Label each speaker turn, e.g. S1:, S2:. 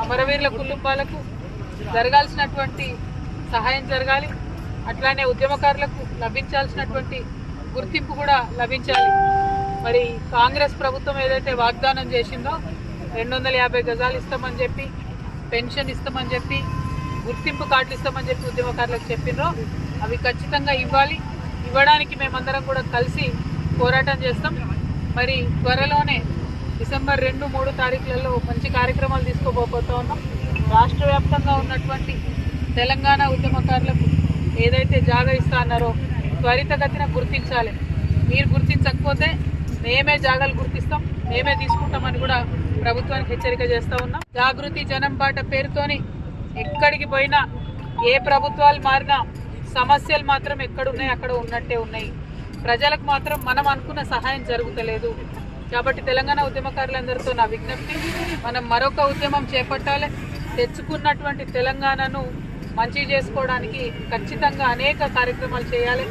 S1: అమరవీరుల కుటుంబాలకు జరగాల్సినటువంటి సహాయం జరగాలి, అట్లానే ఉద్యమకారులకు లభించాల్సినటువంటి గుర్తింపు కూడా లభించాలి. మరి కాంగ్రెస్ ప్రభుత్వం ఏదైతే వాగ్దానం చేసిందో 250 గజాలు ఇస్తామని చెప్పి, పెన్షన్ ఇస్తామని చెప్పి, గుర్తింపు కార్డులు ఇస్తామని చెప్పి ఉద్యమకారులకు చెప్పినరో అవి ఖచ్చితంగా ఇవ్వాలి. ఇవ్వడానికి మేమందరం కూడా కలిసి పోరాటం చేస్తాం. మరి త్వరలోనే డిసెంబర్ 2, 3 తారీఖులలో మంచి కార్యక్రమాలు తీసుకోబోతా ఉన్నాం. రాష్ట్ర వ్యాప్తంగా ఉన్నటువంటి తెలంగాణ ఉద్యమకారులకు ఏదైతే జాగా ఇస్తా అన్నారో త్వరితగతిన గుర్తించాలి. మీరు గుర్తించకపోతే మేమే జాగాలు గుర్తిస్తాం, మేమే తీసుకుంటామని కూడా ప్రభుత్వానికి హెచ్చరిక చేస్తూ ఉన్నాం. జాగృతి జనం బాట పేరుతోని ఎక్కడికి పోయినా, ఏ ప్రభుత్వాలు మారినా సమస్యలు మాత్రం ఎక్కడున్నాయి అక్కడ ఉన్నట్టే ఉన్నాయి. ప్రజలకు మాత్రం మనం అనుకున్న సహాయం జరుగుతలేదు. కాబట్టి తెలంగాణ ఉద్యమకారులందరితో నా విజ్ఞప్తి, మనం మరొక ఉద్యమం చేపట్టాలి. తెచ్చుకున్నటువంటి తెలంగాణను మంచి చేసుకోవడానికి ఖచ్చితంగా అనేక కార్యక్రమాలు చేయాలి.